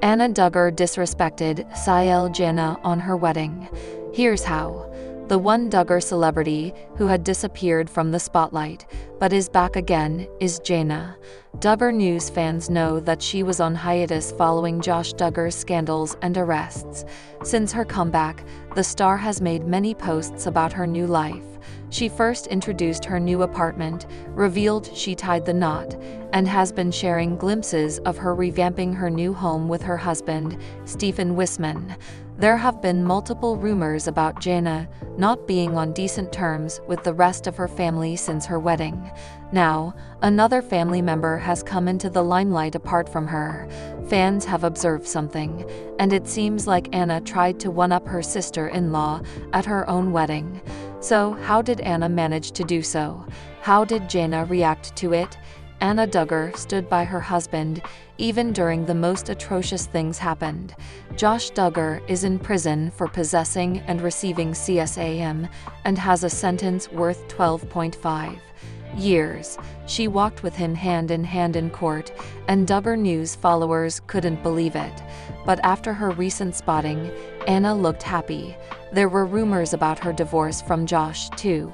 Jana Duggar disrespected Jana on her wedding. Here's how. The one Duggar celebrity who had disappeared from the spotlight, but is back again, is Jana. Duggar News fans know that she was on hiatus following Josh Duggar's scandals and arrests. Since her comeback, the star has made many posts about her new life. She first introduced her new apartment, revealed she tied the knot, and has been sharing glimpses of her revamping her new home with her husband, Stephen Wissmann. There have been multiple rumors about Jana not being on decent terms with the rest of her family since her wedding. Now, another family member has come into the limelight apart from her. Fans have observed something, and it seems like Jana tried to one-up her sister-in-law at her own wedding. So, how did Jana manage to do so? How did Jana react to it? Jana Duggar stood by her husband, even during the most atrocious things happened. Josh Duggar is in prison for possessing and receiving CSAM and has a sentence worth 12.5 years. She walked with him hand in hand in court, and Duggar News followers couldn't believe it. But after her recent spotting, Jana looked happy. There were rumors about her divorce from Josh, too.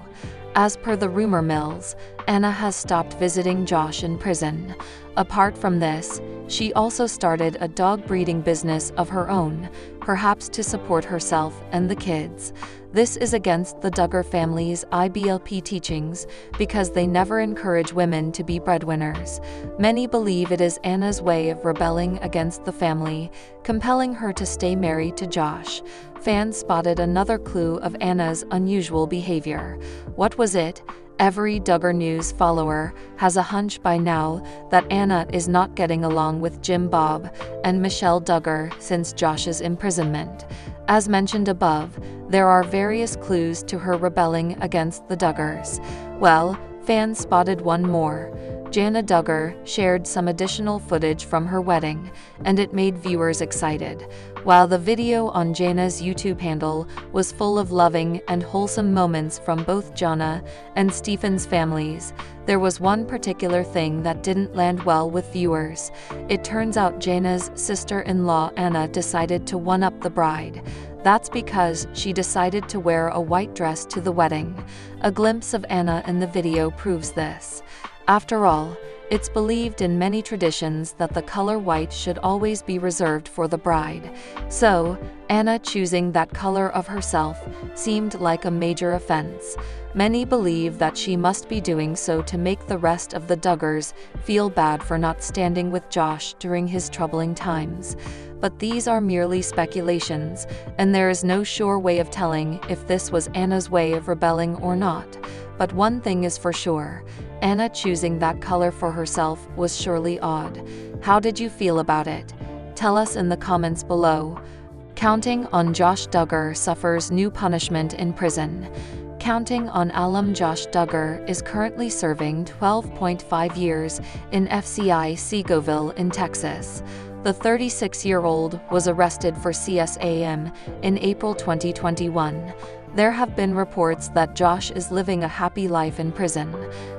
As per the rumor mills, Jana has stopped visiting Josh in prison. Apart from this, she also started a dog breeding business of her own, perhaps to support herself and the kids. This is against the Duggar family's IBLP teachings because they never encourage women to be breadwinners. Many believe it is Jana's way of rebelling against the family, compelling her to stay married to Josh. Fans spotted another clue of Jana's unusual behavior. What was it? Every Duggar News follower has a hunch by now that Jana is not getting along with Jim Bob and Michelle Duggar since Josh's imprisonment. As mentioned above, there are various clues to her rebelling against the Duggars. Well, fans spotted one more. Jana Duggar shared some additional footage from her wedding, and it made viewers excited. While the video on Jana's YouTube handle was full of loving and wholesome moments from both Jana and Stephen's families, there was one particular thing that didn't land well with viewers. It turns out Jana's sister-in-law Jana decided to one-up the bride. That's because she decided to wear a white dress to the wedding. A glimpse of Jana in the video proves this. After all, it's believed in many traditions that the color white should always be reserved for the bride. So, Jana choosing that color of herself seemed like a major offense. Many believe that she must be doing so to make the rest of the Duggars feel bad for not standing with Josh during his troubling times. But these are merely speculations, and there is no sure way of telling if this was Jana's way of rebelling or not. But one thing is for sure, Jana choosing that color for herself was surely odd. How did you feel about it? Tell us in the comments below. Counting on Josh Duggar suffers new punishment in prison. Counting on alum Josh Duggar is currently serving 12.5 years in FCI Segoville in Texas. The 36-year-old was arrested for CSAM in April 2021. There have been reports that Josh is living a happy life in prison.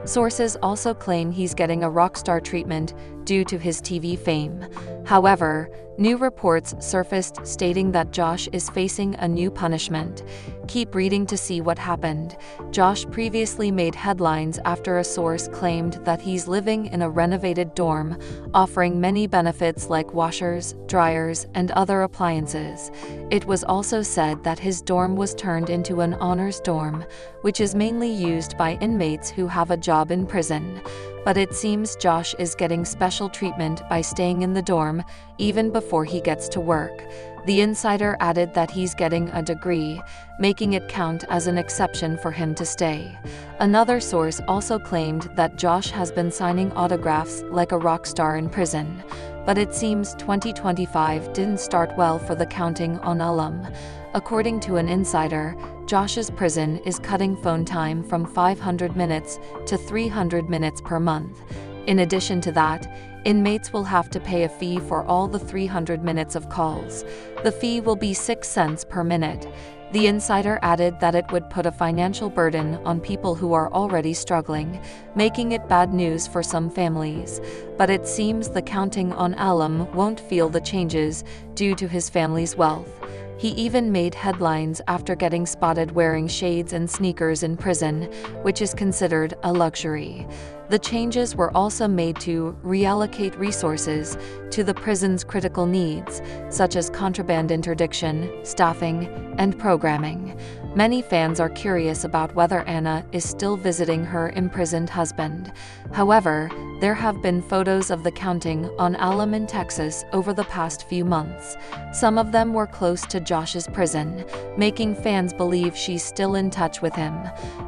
Sources also claim he's getting a rock star treatment due to his TV fame. However, new reports surfaced stating that Josh is facing a new punishment. Keep reading to see what happened. Josh previously made headlines after a source claimed that he's living in a renovated dorm, offering many benefits like washers, dryers, and other appliances. It was also said that his dorm was turned into an honors dorm, which is mainly used by inmates who have a job in prison. But it seems Josh is getting special treatment by staying in the dorm even before he gets to work. The insider added that he's getting a degree, making it count as an exception for him to stay. Another source also claimed that Josh has been signing autographs like a rock star in prison. But it seems 2025 didn't start well for the Counting on alum. According to an insider, Josh's prison is cutting phone time from 500 minutes to 300 minutes per month. In addition to that, inmates will have to pay a fee for all the 300 minutes of calls. The fee will be 6 cents per minute. The insider added that it would put a financial burden on people who are already struggling, making it bad news for some families. But it seems the counting on alum won't feel the changes due to his family's wealth. He even made headlines after getting spotted wearing shades and sneakers in prison, which is considered a luxury. The changes were also made to reallocate resources to the prison's critical needs, such as contraband interdiction, staffing, and programming. Many fans are curious about whether Anna is still visiting her imprisoned husband. However, there have been photos of the counting on alum in Texas over the past few months. Some of them were close to Josh's prison, making fans believe she's still in touch with him.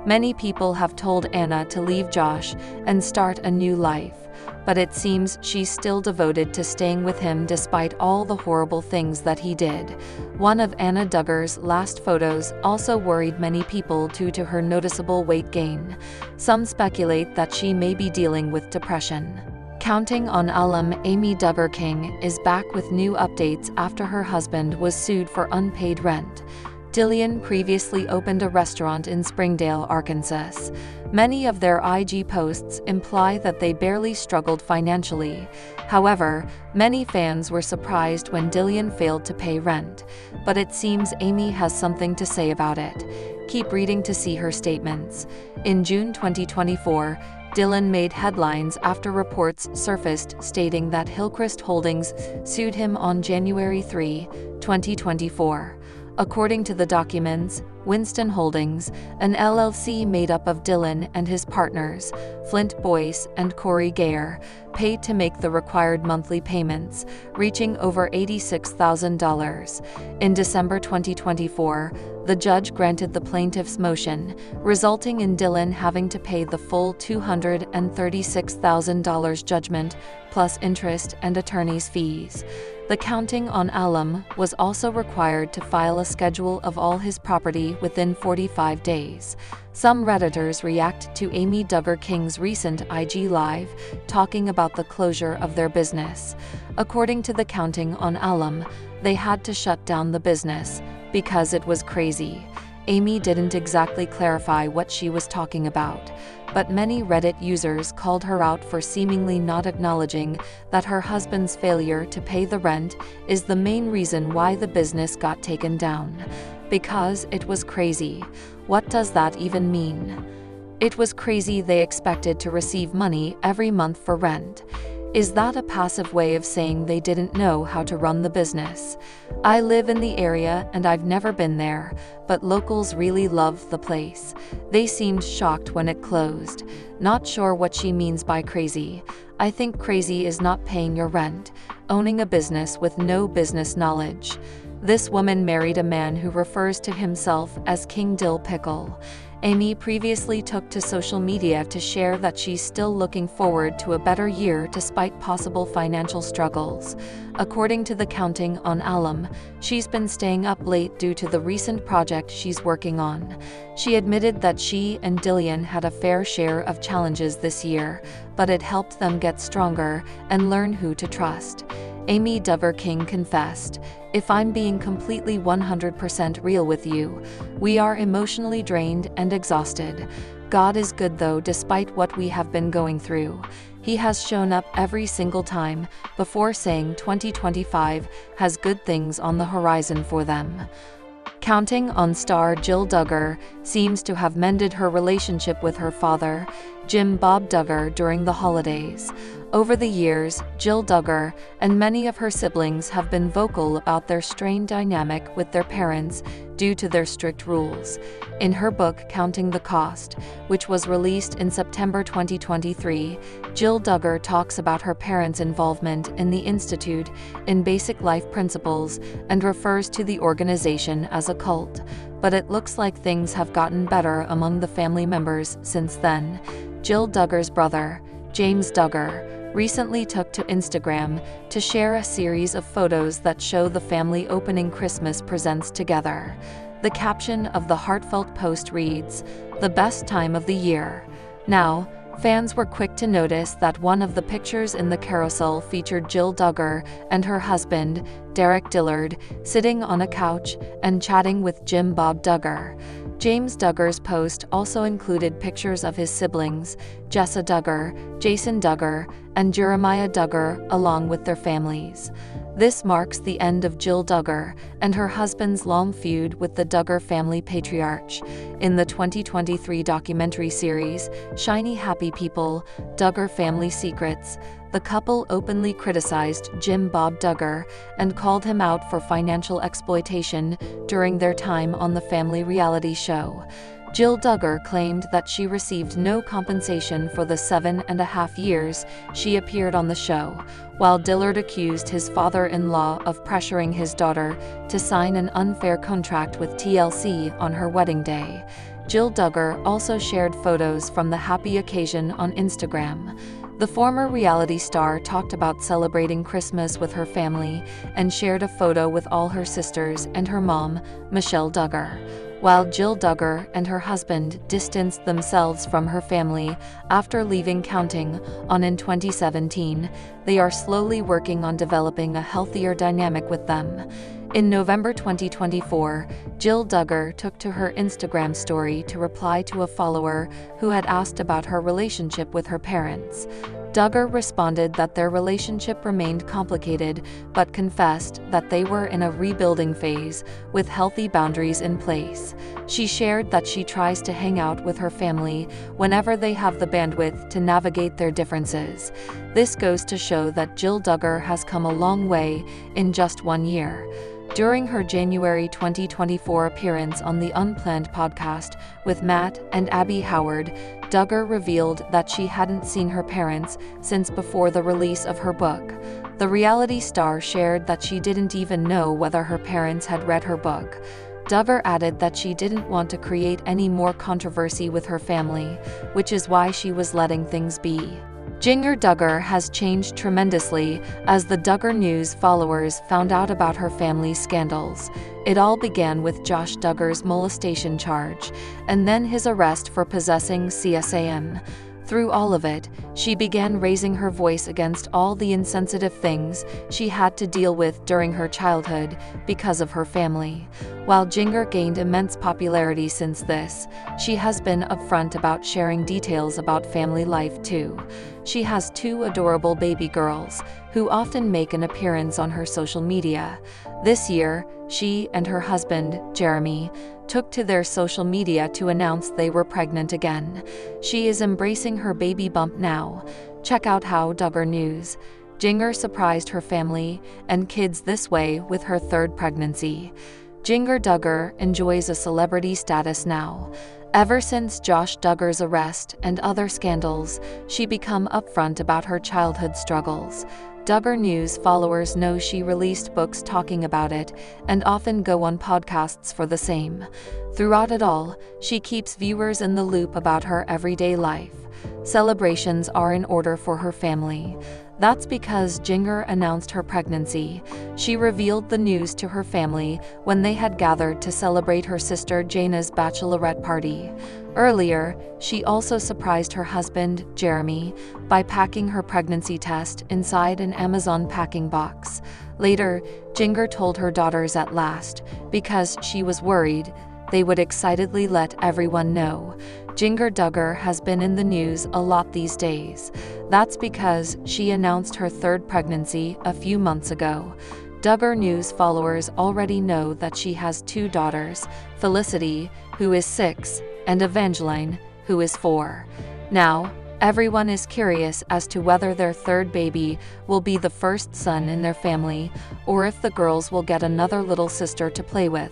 Many people have told Anna to leave Josh and start a new life, but it seems she's still devoted to staying with him despite all the horrible things that he did. One of Jana Duggar's last photos also worried many people due to her noticeable weight gain. Some speculate that she may be dealing with depression. Counting on alum Amy Duggar King is back with new updates after her husband was sued for unpaid rent. Dillian previously opened a restaurant in Springdale, Arkansas. Many of their IG posts imply that they barely struggled financially. However, many fans were surprised when Dillian failed to pay rent. But it seems Amy has something to say about it. Keep reading to see her statements. In June 2024, Dillian made headlines after reports surfaced stating that Hillcrest Holdings sued him on January 3, 2024. According to the documents, Wissmann Holdings, an LLC made up of Dillian and his partners, Flint Boyce and Corey Gayer, paid to make the required monthly payments, reaching over $86,000. In December 2024, the judge granted the plaintiff's motion, resulting in Dillian having to pay the full $236,000 judgment, plus interest and attorney's fees. The counting on alum was also required to file a schedule of all his property within 45 days. Some Redditors react to Amy Duggar King's recent IG Live, talking about the closure of their business. According to the counting on alum, they had to shut down the business because it was crazy. Amy didn't exactly clarify what she was talking about, but many Reddit users called her out for seemingly not acknowledging that her husband's failure to pay the rent is the main reason why the business got taken down. Because it was crazy. What does that even mean? It was crazy they expected to receive money every month for rent. Is that a passive way of saying they didn't know how to run the business? I live in the area and I've never been there, but locals really love the place. They seemed shocked when it closed. Not sure what she means by crazy. I think crazy is not paying your rent, owning a business with no business knowledge. This woman married a man who refers to himself as King Dill Pickle. Amy previously took to social media to share that she's still looking forward to a better year despite possible financial struggles. According to the counting on alum, she's been staying up late due to the recent project she's working on. She admitted that she and Dillian had a fair share of challenges this year, but it helped them get stronger and learn who to trust. Amy Duggar King confessed, "If I'm being completely 100% real with you, we are emotionally drained and exhausted. God is good though despite what we have been going through. He has shown up every single time," before saying 2025 has good things on the horizon for them. Counting on star Jill Duggar seems to have mended her relationship with her father, Jim Bob Duggar, during the holidays. Over the years, Jill Duggar and many of her siblings have been vocal about their strained dynamic with their parents due to their strict rules. In her book Counting the Cost, which was released in September 2023, Jill Duggar talks about her parents' involvement in the Institute in Basic Life Principles and refers to the organization as a cult. But it looks like things have gotten better among the family members since then. Jill Duggar's brother, James Duggar, recently took to Instagram to share a series of photos that show the family opening Christmas presents together. The caption of the heartfelt post reads, "The best time of the year." Now, Fans were quick to notice that one of the pictures in the carousel featured Jill Duggar and her husband, Derek Dillard, sitting on a couch and chatting with Jim Bob Duggar. James Duggar's post also included pictures of his siblings, Jessa Duggar, Jason Duggar, and Jeremiah Duggar, along with their families. This marks the end of Jill Duggar and her husband's long feud with the Duggar family patriarch. In the 2023 documentary series, Shiny Happy People, Duggar Family Secrets, the couple openly criticized Jim Bob Duggar and called him out for financial exploitation during their time on the family reality show. Jill Duggar claimed that she received no compensation for the 7.5 years she appeared on the show, while Dillard accused his father-in-law of pressuring his daughter to sign an unfair contract with TLC on her wedding day. Jill Duggar also shared photos from the happy occasion on Instagram. The former reality star talked about celebrating Christmas with her family and shared a photo with all her sisters and her mom, Michelle Duggar. While Jill Duggar and her husband distanced themselves from her family after leaving Counting On in 2017, they are slowly working on developing a healthier dynamic with them. In November 2024, Jill Duggar took to her Instagram story to reply to a follower who had asked about her relationship with her parents. Duggar responded that their relationship remained complicated, but confessed that they were in a rebuilding phase with healthy boundaries in place. She shared that she tries to hang out with her family whenever they have the bandwidth to navigate their differences. This goes to show that Jill Duggar has come a long way in just 1 year. During her January 2024 appearance on the Unplanned podcast with Matt and Abby Howard, Duggar revealed that she hadn't seen her parents since before the release of her book. The reality star shared that she didn't even know whether her parents had read her book. Duggar added that she didn't want to create any more controversy with her family, which is why she was letting things be. Jana Duggar has changed tremendously as the Duggar News followers found out about her family's scandals. It all began with Josh Duggar's molestation charge, and then his arrest for possessing CSAM. Through all of it, she began raising her voice against all the insensitive things she had to deal with during her childhood because of her family. While Jana gained immense popularity since this, she has been upfront about sharing details about family life too. She has 2 adorable baby girls, who often make an appearance on her social media. This year, she and her husband, Jeremy, took to their social media to announce they were pregnant again. She is embracing her baby bump now. Check out how Duggar News. Jana surprised her family and kids this way with her 3rd pregnancy. Jana Duggar enjoys a celebrity status now. Ever since Josh Duggar's arrest and other scandals, she became upfront about her childhood struggles. Duggar News followers know she released books talking about it and often go on podcasts for the same. Throughout it all, she keeps viewers in the loop about her everyday life. Celebrations are in order for her family. That's because Jana announced her pregnancy. She revealed the news to her family when they had gathered to celebrate her sister Jana's bachelorette party. Earlier, she also surprised her husband, Jeremy, by packing her pregnancy test inside an Amazon packing box. Later, Jana told her daughters at last, because she was worried, they would excitedly let everyone know. Jana Duggar has been in the news a lot these days. That's because she announced her 3rd pregnancy a few months ago. Duggar News followers already know that she has 2 daughters, Felicity, who is 6, and Evangeline, who is 4. Now, everyone is curious as to whether their 3rd baby will be the first son in their family, or if the girls will get another little sister to play with.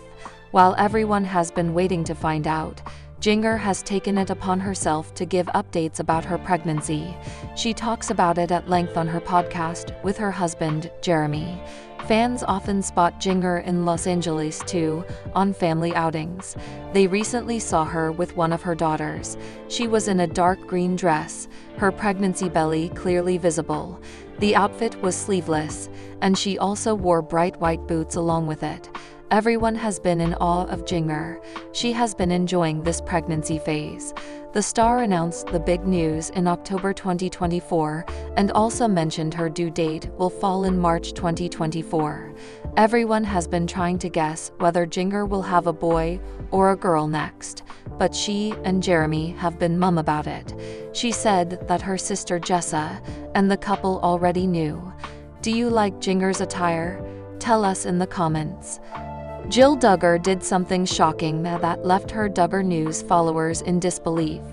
While everyone has been waiting to find out, Jana has taken it upon herself to give updates about her pregnancy. She talks about it at length on her podcast with her husband, Jeremy. Fans often spot Jana in Los Angeles too, on family outings. They recently saw her with one of her daughters. She was in a dark green dress, her pregnancy belly clearly visible. The outfit was sleeveless, and she also wore bright white boots along with it. Everyone has been in awe of Duggar. She has been enjoying this pregnancy phase. The star announced the big news in October 2024 and also mentioned her due date will fall in March 2024. Everyone has been trying to guess whether Duggar will have a boy or a girl next, but she and Jeremy have been mum about it. She said that her sister Jessa and the couple already knew. Do you like Duggar's attire? Tell us in the comments. Jill Duggar did something shocking that left her Duggar News followers in disbelief.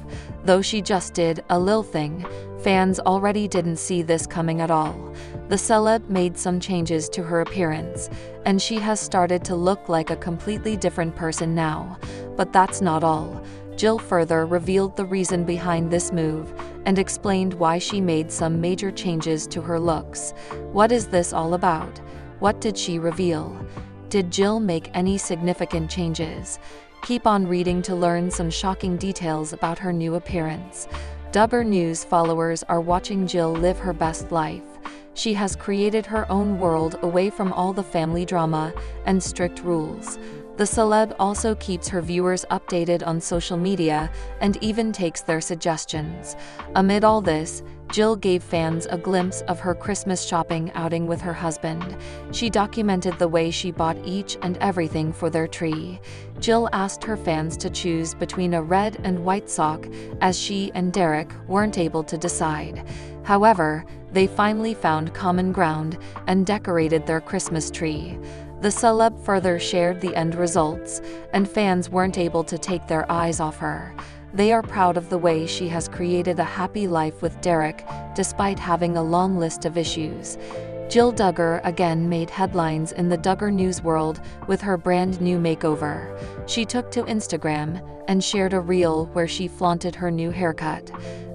Though she just did a little thing, fans already didn't see this coming at all. The celeb made some changes to her appearance, and she has started to look like a completely different person now. But that's not all. Jill further revealed the reason behind this move and explained why she made some major changes to her looks. What is this all about? What did she reveal? Did Jill make any significant changes? Keep on reading to learn some shocking details about her new appearance. Duggar News followers are watching Jill live her best life. She has created her own world away from all the family drama and strict rules. The celeb also keeps her viewers updated on social media and even takes their suggestions. Amid all this, Jill gave fans a glimpse of her Christmas shopping outing with her husband. She documented the way she bought each and everything for their tree. Jill asked her fans to choose between a red and white sock, as she and Derek weren't able to decide. However, they finally found common ground and decorated their Christmas tree. The celeb further shared the end results, and fans weren't able to take their eyes off her. They are proud of the way she has created a happy life with Derek, despite having a long list of issues. Jill Duggar again made headlines in the Duggar News world with her brand new makeover. She took to Instagram and shared a reel where she flaunted her new haircut.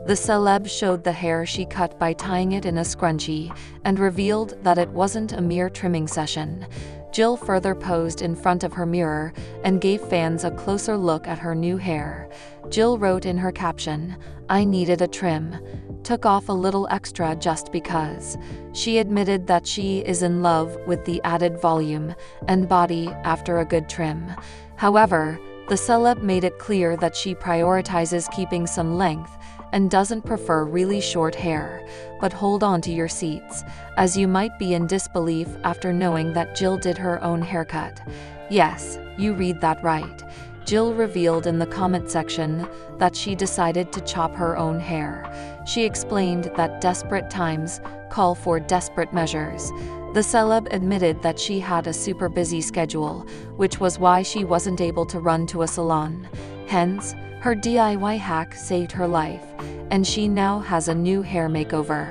The celeb showed the hair she cut by tying it in a scrunchie and revealed that it wasn't a mere trimming session. Jill further posed in front of her mirror and gave fans a closer look at her new hair. Jill wrote in her caption, "I needed a trim. Took off a little extra just because." She admitted that she is in love with the added volume and body after a good trim. However, the celeb made it clear that she prioritizes keeping some length and doesn't prefer really short hair. But hold on to your seats, as you might be in disbelief after knowing that Jill did her own haircut. Yes, you read that right. Jill revealed in the comment section that she decided to chop her own hair. She explained that desperate times call for desperate measures. The celeb admitted that she had a super busy schedule, which was why she wasn't able to run to a salon. Hence, her DIY hack saved her life, and she now has a new hair makeover.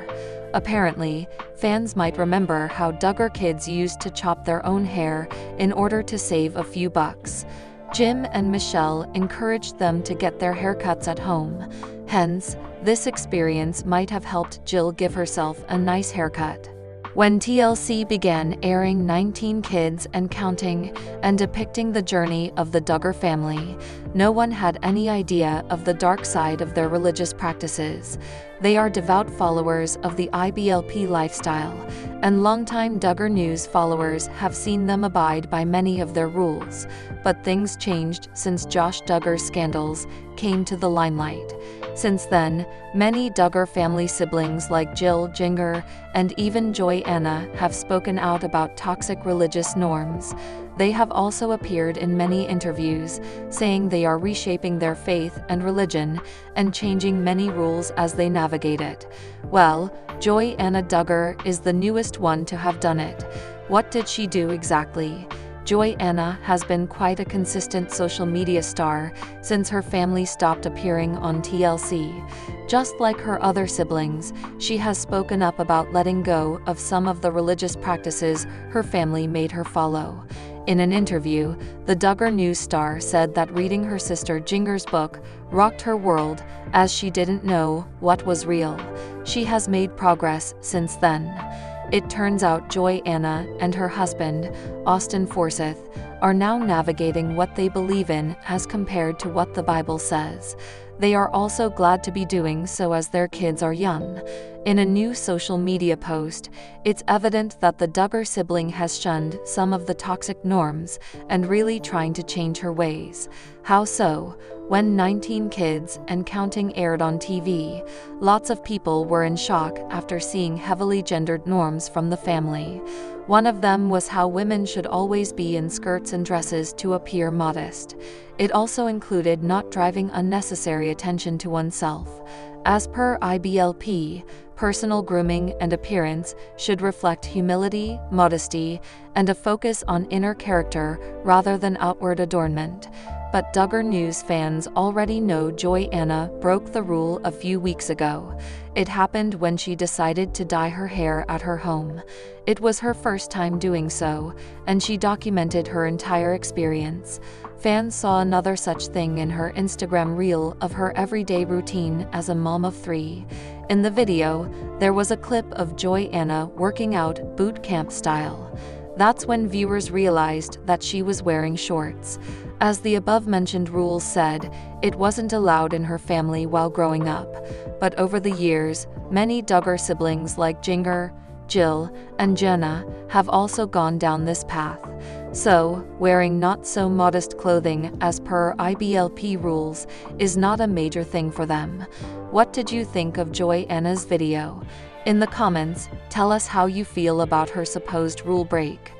Apparently, fans might remember how Duggar kids used to chop their own hair in order to save a few bucks. Jim and Michelle encouraged them to get their haircuts at home. Hence, this experience might have helped Jill give herself a nice haircut. When TLC began airing 19 Kids and Counting and depicting the journey of the Duggar family, no one had any idea of the dark side of their religious practices. They are devout followers of the IBLP lifestyle, and longtime Duggar News followers have seen them abide by many of their rules. But things changed since Josh Duggar's scandals came to the limelight. Since then, many Duggar family siblings like Jill Duggar and even Joanna have spoken out about toxic religious norms. They have also appeared in many interviews, saying they are reshaping their faith and religion and changing many rules as they navigate it. Well, Joanna Duggar is the newest one to have done it. What did she do exactly? Joanna has been quite a consistent social media star since her family stopped appearing on TLC. Just like her other siblings, she has spoken up about letting go of some of the religious practices her family made her follow. In an interview, the Duggar News star said that reading her sister Duggar's book rocked her world, as she didn't know what was real. She has made progress since then. It turns out Joanna and her husband, Austin Forsyth, are now navigating what they believe in as compared to what the Bible says. They are also glad to be doing so as their kids are young. In a new social media post, it's evident that the Duggar sibling has shunned some of the toxic norms and really trying to change her ways. How so? When 19 Kids and Counting aired on TV, lots of people were in shock after seeing heavily gendered norms from the family. One of them was how women should always be in skirts and dresses to appear modest. It also included not driving unnecessary attention to oneself. As per IBLP, personal grooming and appearance should reflect humility, modesty, and a focus on inner character rather than outward adornment. But Duggar News fans already know Joanna broke the rule a few weeks ago. It happened when she decided to dye her hair at her home. It was her first time doing so, and she documented her entire experience. Fans saw another such thing in her Instagram reel of her everyday routine as a mom of 3. In the video, there was a clip of Joanna working out boot camp style. That's when viewers realized that she was wearing shorts. As the above-mentioned rules said, it wasn't allowed in her family while growing up. But over the years, many Duggar siblings like Jinger, Jill, and Jana have also gone down this path. So, wearing not-so-modest clothing as per IBLP rules is not a major thing for them. What did you think of Joanna's video? In the comments, tell us how you feel about her supposed rule break.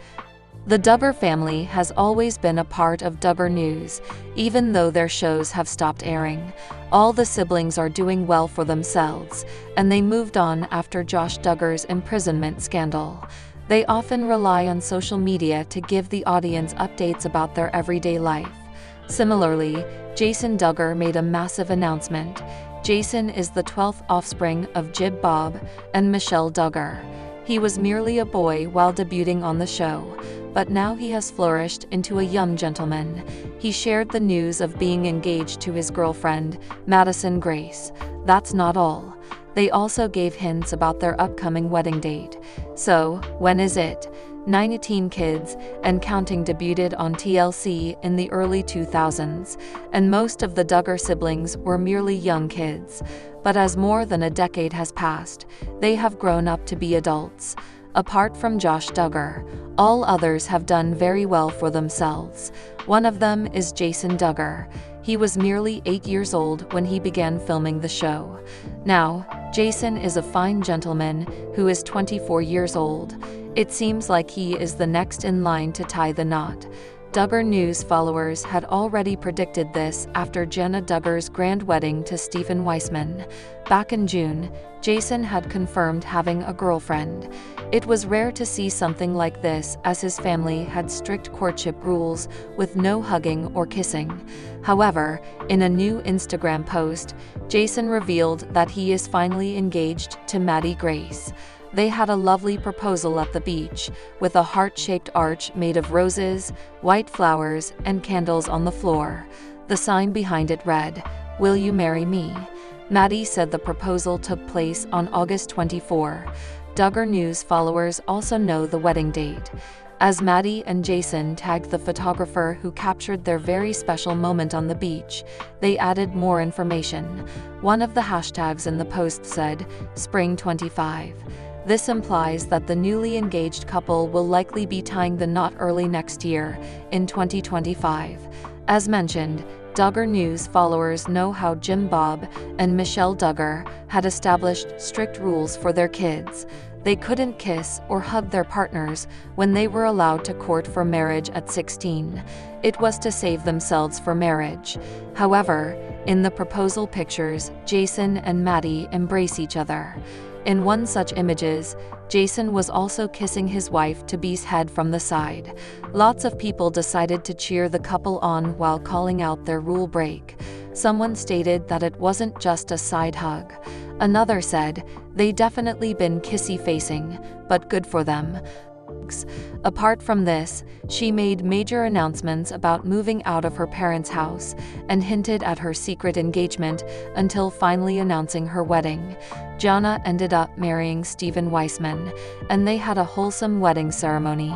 The Duggar family has always been a part of Duggar News, even though their shows have stopped airing. All the siblings are doing well for themselves, and they moved on after Josh Duggar's imprisonment scandal. They often rely on social media to give the audience updates about their everyday life. Similarly, Jason Duggar made a massive announcement. Jason is the 12th offspring of Jib Bob and Michelle Duggar. He was merely a boy while debuting on the show, but now he has flourished into a young gentleman. He shared the news of being engaged to his girlfriend, Madison Grace. That's not all. They also gave hints about their upcoming wedding date. So, when is it? 19 Kids and Counting debuted on TLC in the early 2000s, and most of the Duggar siblings were merely young kids. But as more than a decade has passed, they have grown up to be adults. Apart from Josh Duggar, all others have done very well for themselves. One of them is Jason Duggar. He was merely 8 years old when he began filming the show. Now, Jason is a fine gentleman who is 24 years old. It seems like he is the next in line to tie the knot. Duggar News followers had already predicted this after Jana Duggar's grand wedding to Stephen Wissmann. Back in June, Jason had confirmed having a girlfriend. It was rare to see something like this as his family had strict courtship rules with no hugging or kissing. However, in a new Instagram post, Jason revealed that he is finally engaged to Maddie Grace. They had a lovely proposal at the beach, with a heart-shaped arch made of roses, white flowers, and candles on the floor. The sign behind it read, "Will you marry me?" Maddie said the proposal took place on August 24. Duggar News followers also know the wedding date. As Maddie and Jason tagged the photographer who captured their very special moment on the beach, they added more information. One of the hashtags in the post said, "Spring 25. This implies that the newly engaged couple will likely be tying the knot early next year, in 2025. As mentioned, Duggar News followers know how Jim Bob and Michelle Duggar had established strict rules for their kids. They couldn't kiss or hug their partners when they were allowed to court for marriage at 16. It was to save themselves for marriage. However, in the proposal pictures, Jason and Maddie embrace each other. In one such images, Jason was also kissing his wife-to-be's head from the side. Lots of people decided to cheer the couple on while calling out their rule break. Someone stated that it wasn't just a side hug. Another said, "They definitely been kissy-facing, but good for them." Apart from this, she made major announcements about moving out of her parents' house and hinted at her secret engagement until finally announcing her wedding. Jana ended up marrying Stephen Wissmann, and they had a wholesome wedding ceremony.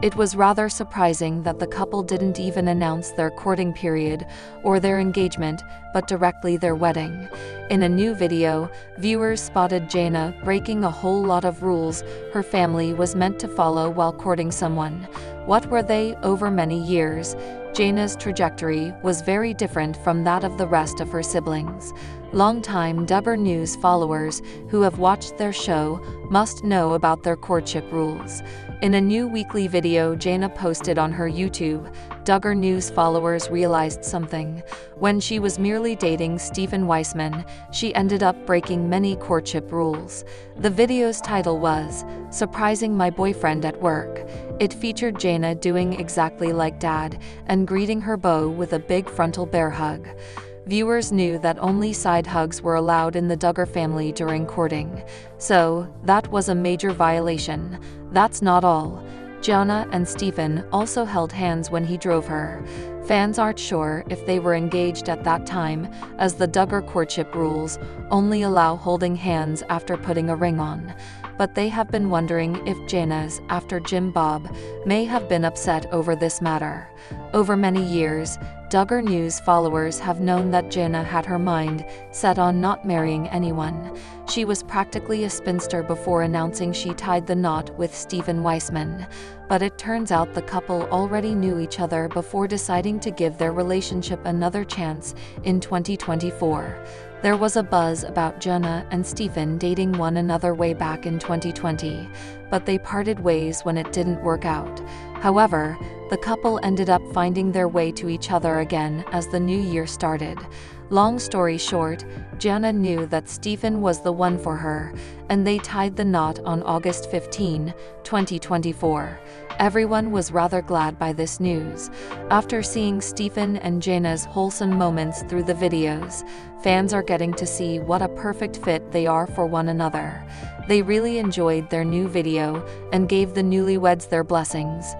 It was rather surprising that the couple didn't even announce their courting period or their engagement, but directly their wedding. In a new video, viewers spotted Jana breaking a whole lot of rules her family was meant to follow while courting someone. What were they? Over many years, Jana's trajectory was very different from that of the rest of her siblings. Longtime Duggar News followers who have watched their show must know about their courtship rules. In a new weekly video Jana posted on her YouTube, Duggar News followers realized something. When she was merely dating Stephen Wissmann, she ended up breaking many courtship rules. The video's title was, "Surprising My Boyfriend at Work." It featured Jana doing exactly like Dad and greeting her beau with a big frontal bear hug. Viewers knew that only side hugs were allowed in the Duggar family during courting. So, that was a major violation. That's not all. Jana and Stephen also held hands when he drove her. Fans aren't sure if they were engaged at that time, as the Duggar courtship rules only allow holding hands after putting a ring on. But they have been wondering if Jana's after Jim Bob may have been upset over this matter. Over many years, Duggar News followers have known that Jana had her mind set on not marrying anyone. She was practically a spinster before announcing she tied the knot with Stephen Wissmann. But it turns out the couple already knew each other before deciding to give their relationship another chance in 2024. There was a buzz about Jana and Stephen dating one another way back in 2020, but they parted ways when it didn't work out. However, the couple ended up finding their way to each other again as the new year started. Long story short, Jana knew that Stephen was the one for her, and they tied the knot on August 15, 2024. Everyone was rather glad by this news. After seeing Stephen and Jana's wholesome moments through the videos, fans are getting to see what a perfect fit they are for one another. They really enjoyed their new video and gave the newlyweds their blessings.